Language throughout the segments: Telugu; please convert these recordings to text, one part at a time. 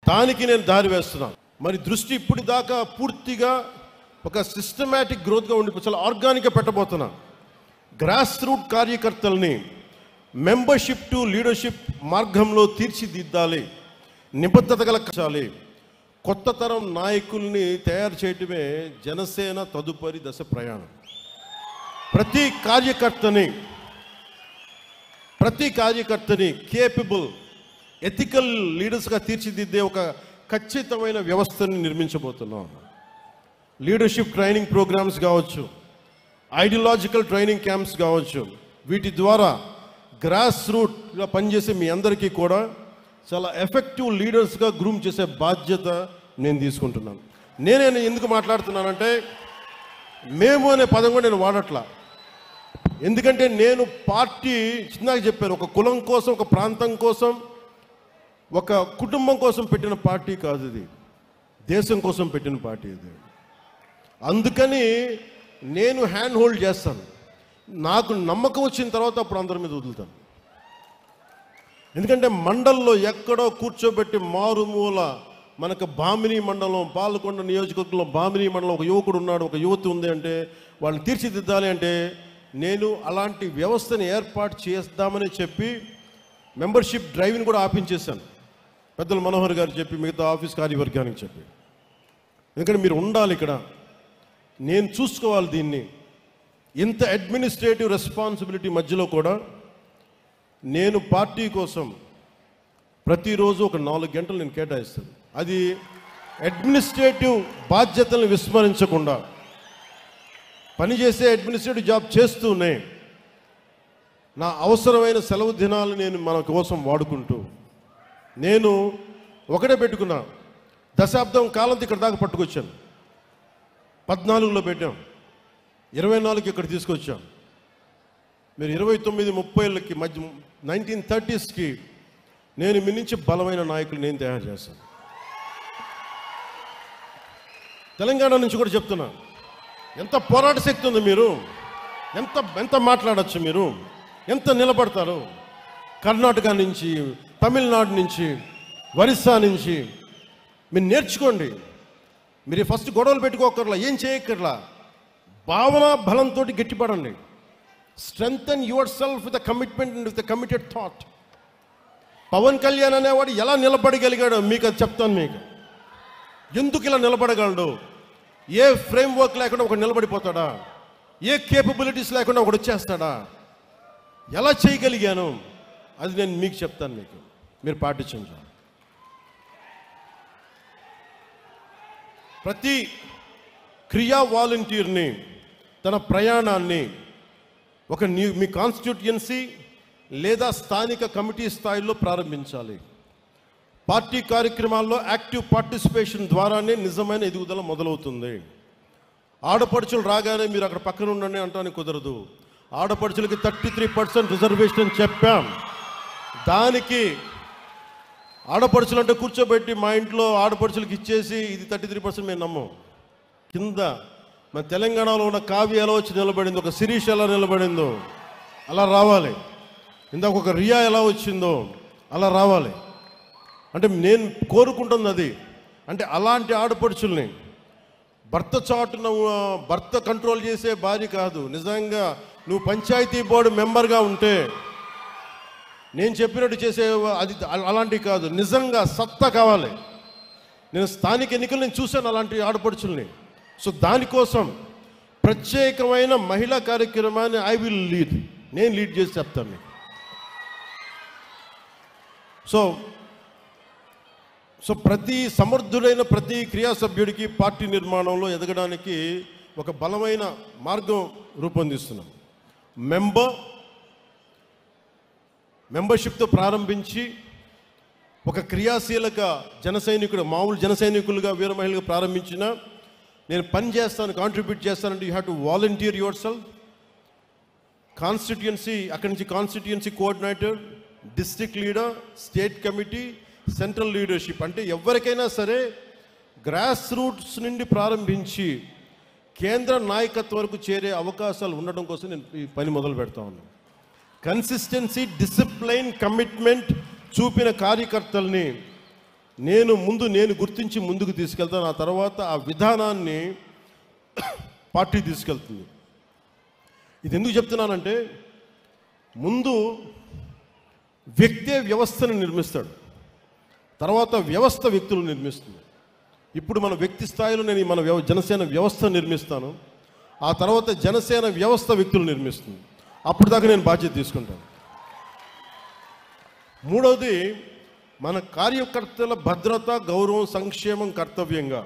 దానికి నేను దారి వేస్తున్నాను. మరి దృష్టి ఇప్పుడు దాకా పూర్తిగా ఒక సిస్టమేటిక్ గ్రోత్గా ఉండి చాలా ఆర్గానిక్గా పెట్టబోతున్నా. గ్రాస్ రూట్ కార్యకర్తల్ని మెంబర్షిప్ టు లీడర్షిప్ మార్గంలో తీర్చిదిద్దాలి, నిబద్ధత కలగాలి. కొత్త తరం నాయకుల్ని తయారు చేయటమే జనసేన తదుపరి దశ ప్రయాణం. ప్రతి కార్యకర్తని కేపబుల్ ఎథికల్ లీడర్స్గా తీర్చిదిద్దే ఒక ఖచ్చితమైన వ్యవస్థని నిర్మించబోతున్నాం. లీడర్షిప్ ట్రైనింగ్ ప్రోగ్రామ్స్ కావచ్చు, ఐడియాలజికల్ ట్రైనింగ్ క్యాంప్స్ కావచ్చు, వీటి ద్వారా గ్రాస్ రూట్గా పనిచేసే మీ అందరికీ కూడా చాలా ఎఫెక్టివ్ లీడర్స్గా గ్రూమ్ చేసే బాధ్యత నేను తీసుకుంటున్నాను. నేనే ఎందుకు మాట్లాడుతున్నానంటే మేము అనే పదం కూడా నేను వాడట్లా. ఎందుకంటే నేను పార్టీ చిన్నగా చెప్పాను, ఒక కులం కోసం, ఒక ప్రాంతం కోసం, ఒక కుటుంబం కోసం పెట్టిన పార్టీ కాదు ఇది, దేశం కోసం పెట్టిన పార్టీ ఇది. అందుకని నేను హ్యాండ్ హోల్డ్ చేస్తాను. నాకు నమ్మకం వచ్చిన తర్వాత అప్పుడు అందరి మీద వదులుతాను. ఎందుకంటే మండల్లో ఎక్కడో కూర్చోబెట్టి మారుమూల మనకు బామిని మండలం, పాలకొండ నియోజకవర్గంలో బామిని మండలం ఒక యువకుడు ఉన్నాడు, ఒక యువతి ఉంది అంటే వాళ్ళని తీర్చిదిద్దాలి అంటే నేను అలాంటి వ్యవస్థని ఏర్పాటు చేద్దామని చెప్పి మెంబర్షిప్ డ్రైవ్ని కూడా ఆపించేశాను. పెద్దలు మనోహర్ గారు చెప్పి, మిగతా ఆఫీస్ కార్యవర్గానికి చెప్పి, ఎందుకంటే మీరు ఉండాలి ఇక్కడ, నేను చూసుకోవాలి దీన్ని. ఇంత అడ్మినిస్ట్రేటివ్ రెస్పాన్సిబిలిటీ మధ్యలో కూడా నేను పార్టీ కోసం ప్రతిరోజు ఒక 4 గంటలు నేను కేటాయిస్తాను. అది అడ్మినిస్ట్రేటివ్ బాధ్యతలను విస్మరించకుండా పనిచేసే అడ్మినిస్ట్రేటివ్ జాబ్ చేస్తూనే నా అవసరమైన సెలవు దినాలు నేను మన కోసం వాడుకుంటూ, నేను ఒకటే పెట్టుకున్నా, దశాబ్దం కాలం ఇక్కడ దాకా పట్టుకొచ్చాను. 14లో పెట్టాం, 24కి ఇక్కడ తీసుకొచ్చాం. మీరు 29-30కి మధ్య 1930స్కి నేను మీ నుంచి బలమైన నాయకులు నేను తయారు చేస్తాను. తెలంగాణ నుంచి కూడా చెప్తున్నా, ఎంత పోరాట శక్తి ఉంది, మీరు ఎంత మాట్లాడచ్చు, మీరు ఎంత నిలబడతారు. కర్ణాటక నుంచి, తమిళనాడు నుంచి, ఒరిస్సా నుంచి మీరు నేర్చుకోండి. మీరు ఫస్ట్ గొడవలు పెట్టుకోకర్లా, ఏం చేయక్కర్లా, భావన బలంతో గట్టిపడండి. Strengthen yourself with commitment and with committed thought. Pawan Kalyan అనేవాడు ఎలా నిలబడగలిగాడో మీకు అది చెప్తాను. మీకు ఎందుకు ఇలా నిలబడగలడు, ఏ ఫ్రేమ్ వర్క్ లేకుండా ఒకడు నిలబడిపోతాడా, ఏ కేపబిలిటీస్ లేకుండా ఒకడు వచ్చేస్తాడా, ఎలా చేయగలిగాను అది నేను మీకు చెప్తాను. మీరు పాటించండి. ప్రతి క్రియా వాలంటీర్ని తన ప్రయాణాన్ని ఒక మీ కాన్స్టిట్యూయన్సీ లేదా స్థానిక కమిటీ స్థాయిలో ప్రారంభించాలి. పార్టీ కార్యక్రమాల్లో యాక్టివ్ పార్టిసిపేషన్ ద్వారానే నిజమైన ఎదుగుదల మొదలవుతుంది. ఆడపడుచులు రాగానే మీరు అక్కడ పక్కన ఉండండి అంటానికి కుదరదు. ఆడపడుచులకి 33% రిజర్వేషన్ చెప్పాం. దానికి ఆడపడుచులు అంటే కూర్చోబెట్టి మా ఇంట్లో ఆడపడుచులకి ఇచ్చేసి ఇది 33% మేము నమ్మం. కింద మన తెలంగాణలో ఉన్న కావ్య ఎలా వచ్చి నిలబడిందో, ఒక శిరీష్ ఎలా నిలబడిందో అలా రావాలి. ఇందాక ఒక రియా ఎలా వచ్చిందో అలా రావాలి. అంటే నేను కోరుకుంటుంది అది. అంటే అలాంటి ఆడపడుచుల్ని భర్త చాటున భర్త కంట్రోల్ చేసే భార్య కాదు. నిజంగా నువ్వు పంచాయతీ బోర్డు మెంబర్గా ఉంటే నేను చెప్పినట్టు చేసే అది అలాంటివి కాదు. నిజంగా సత్తా కావాలి. నేను స్థానిక ఎన్నికలు నేను చూశాను అలాంటి ఆడపడుచుల్ని. సో దానికోసం ప్రత్యేకమైన మహిళా కార్యక్రమాన్ని నేను లీడ్ చేసి చెప్తాను మీకు. సో ప్రతి సమర్థుడైన ప్రతి క్రియా సభ్యుడికి పార్టీ నిర్మాణంలో ఎదగడానికి ఒక బలమైన మార్గం రూపొందిస్తున్నాం. మెంబర్షిప్తో ప్రారంభించి ఒక క్రియాశీలక జనసైనికుడు, మామూలు జనసైనికులుగా వీర మహిళగా ప్రారంభించిన నేను పని చేస్తాను, కాంట్రిబ్యూట్ చేస్తానంటే you have to volunteer your self. Constituency, అక్కడి నుంచి constituency coordinator, district leader, state committee, central leadership. అంటే ఎవరికైనా సరే గ్రాస్ రూట్స్ నుండి ప్రారంభించి కేంద్ర నాయకత్వం వరకు చేరే అవకాశాలు ఉండడం కోసం నేను ఈ పని మొదలు పెడతా ఉన్నాను. కన్సిస్టెన్సీ, డిసిప్లైన్, కమిట్మెంట్ చూపిన కార్యకర్తల్ని నేను గుర్తించి ముందుకు తీసుకెళ్తాను. ఆ తర్వాత ఆ విధానాన్ని పార్టీ తీసుకెళ్తుంది. ఇది ఎందుకు చెప్తున్నానంటే, ముందు వ్యక్తే వ్యవస్థను నిర్మిస్తాడు, తర్వాత వ్యవస్థ వ్యక్తులు నిర్మిస్తుంది. ఇప్పుడు మన వ్యక్తి స్థాయిలో నేను మన జనసేన వ్యవస్థ నిర్మిస్తాను, ఆ తర్వాత జనసేన వ్యవస్థ వ్యక్తులు నిర్మిస్తుంది. అప్పుడు దాకా నేను బాధ్యత తీసుకుంటాను. మూడవది, మన కార్యకర్తల భద్రత, గౌరవం, సంక్షేమం కర్తవ్యంగా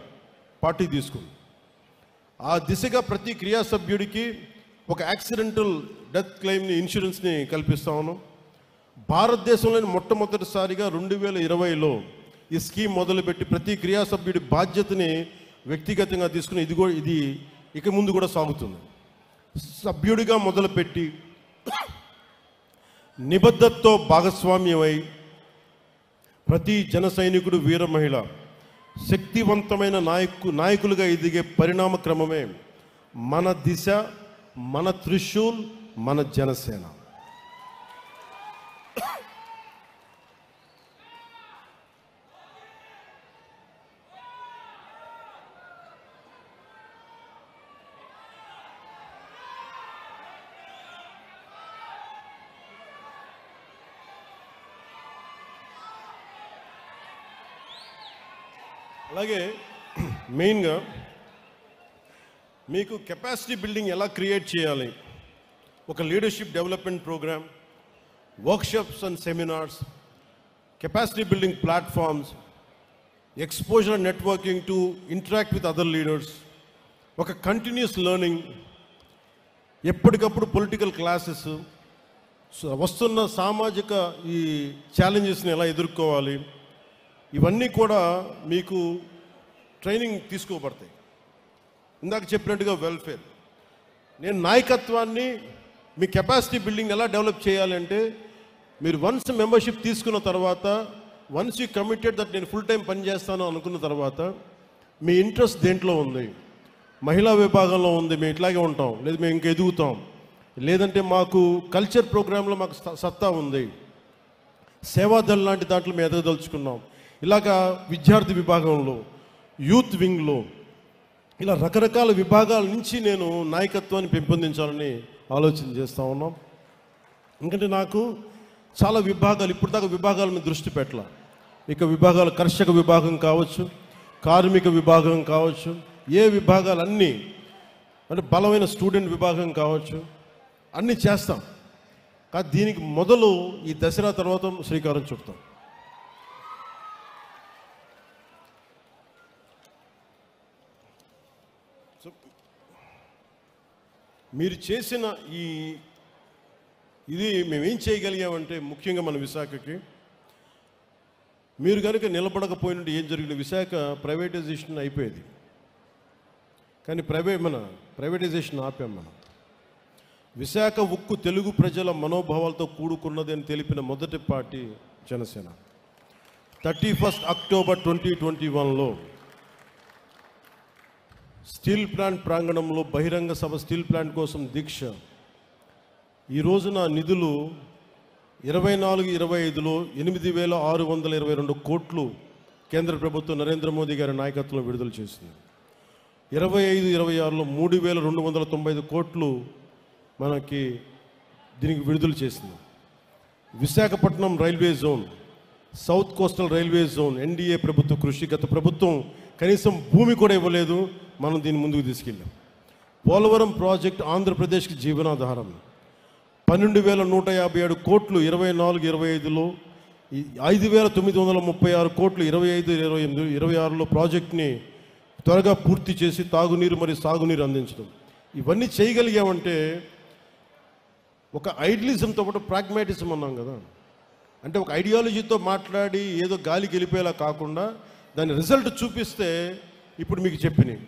పార్టీ తీసుకుంది. ఆ దిశగా ప్రతి క్రియా సభ్యుడికి ఒక యాక్సిడెంటల్ డెత్ క్లెయిమ్ని, ఇన్సూరెన్స్ని కల్పిస్తా ఉన్నాం. భారతదేశంలోని మొట్టమొదటిసారిగా 2020లో ఈ స్కీమ్ మొదలుపెట్టి ప్రతి క్రియా సభ్యుడి బాధ్యతని వ్యక్తిగతంగా తీసుకుని ఇది ఇక ముందు కూడా సాగుతుంది. సభ్యుడిగా మొదలుపెట్టి నిబద్ధతతో భాగస్వామ్యమై ప్రతి జన సైనికుడు, వీర మహిళ శక్తివంతమైన నాయకులుగా ఎదిగే పరిణామ క్రమమే మన దిశ, మన త్రిశూల్, మన జనసేన. అలాగే మెయిన్గా మీకు కెపాసిటీ బిల్డింగ్ ఎలా క్రియేట్ చేయాలి, ఒక leadership development program, workshops and seminars, capacity building platforms, exposure and networking to interact with other leaders, ఒక కంటిన్యూస్ లెర్నింగ్, ఎప్పటికప్పుడు పొలిటికల్ క్లాసెస్, వస్తున్న సామాజిక ఈ ఛాలెంజెస్ని ఎలా ఎదుర్కోవాలి, ఇవన్నీ కూడా మీకు ట్రైనింగ్ తీసుకోబడతాయి. ఇందాక చెప్పినట్టుగా వెల్ఫేర్, నేను నాయకత్వాన్ని, మీ కెపాసిటీ బిల్డింగ్ ఎలా డెవలప్ చేయాలంటే, మీరు వన్స్ మెంబర్షిప్ తీసుకున్న తర్వాత, వన్స్ యూ కమిటెడ్ దట్ నేను ఫుల్ టైం పనిచేస్తాను అనుకున్న తర్వాత, మీ ఇంట్రెస్ట్ దేంట్లో ఉంది, మహిళా విభాగంలో ఉంది, మేము ఇట్లాగే ఉంటాం, లేదు మేము ఇంకా ఎదుగుతాం, లేదంటే మాకు కల్చర్ ప్రోగ్రాంలో మాకు సత్తా ఉంది, సేవాదళ్ లాంటి దాంట్లో మేము ఎదగదలుచుకున్నాం, ఇలాగా విద్యార్థి విభాగంలో, యూత్ వింగ్లో, ఇలా రకరకాల విభాగాల నుంచి నేను నాయకత్వాన్ని పెంపొందించాలని ఆలోచన చేస్తూ ఉన్నాం. ఎందుకంటే నాకు చాలా విభాగాలు, ఇప్పుడు దాకా విభాగాల మీద దృష్టి పెట్టాల. ఇక విభాగాలు కర్షక విభాగం కావచ్చు, కార్మిక విభాగం కావచ్చు, ఏ విభాగాలన్నీ, అంటే బలమైన స్టూడెంట్ విభాగం కావచ్చు, అన్నీ చేస్తాం. కానీ దీనికి మొదలు ఈ దసరా తర్వాత శ్రీకారం చుడతాం. మీరు చేసిన ఇది మేమేం చేయగలిగామంటే, ముఖ్యంగా మన విశాఖకి మీరు కనుక నిలబడకపోయినట్టు ఏం జరిగిన, విశాఖ ప్రైవేటైజేషన్ అయిపోయేది, కానీ ప్రైవేటైజేషన్ ఆపాం మనం. విశాఖ ఉక్కు తెలుగు ప్రజల మనోభావాలతో కూడుకున్నది అని తెలిపిన మొదటి పార్టీ జనసేన. 31 అక్టోబర్ 2021లో స్టీల్ ప్లాంట్ ప్రాంగణంలో బహిరంగ సభ, స్టీల్ ప్లాంట్ కోసం దీక్ష. ఈ రోజున నిధులు 24-25లో 8,622 కోట్లు కేంద్ర ప్రభుత్వం నరేంద్ర మోదీ గారి నాయకత్వంలో విడుదల చేసింది. 25-26లో 3,295 కోట్లు మనకి దీనికి విడుదల చేసింది. Visakhapatnam railway zone, south coastal railway zone, NDA ప్రభుత్వ కృషి. గత ప్రభుత్వం కనీసం భూమి కూడా ఇవ్వలేదు, మనం దీన్ని ముందుకు తీసుకెళ్ళాం. పోలవరం ప్రాజెక్ట్ ఆంధ్రప్రదేశ్కి జీవనాధారం. 12,157 కోట్లు 24-25లో, 5,936 కోట్లు 25-26లో ప్రాజెక్ట్ని త్వరగా పూర్తి చేసి తాగునీరు మరియు సాగునీరు అందించడం. ఇవన్నీ చేయగలిగామంటే, ఒక ఐడియలిజంతో పాటు ప్రాగ్మాటిజం అన్నాం కదా, అంటే ఒక ఐడియాలజీతో మాట్లాడి ఏదో గాలికి వెళ్ళిపోయేలా కాకుండా దాని రిజల్ట్ చూపిస్తే ఇప్పుడు మీకు చెప్పినాయి.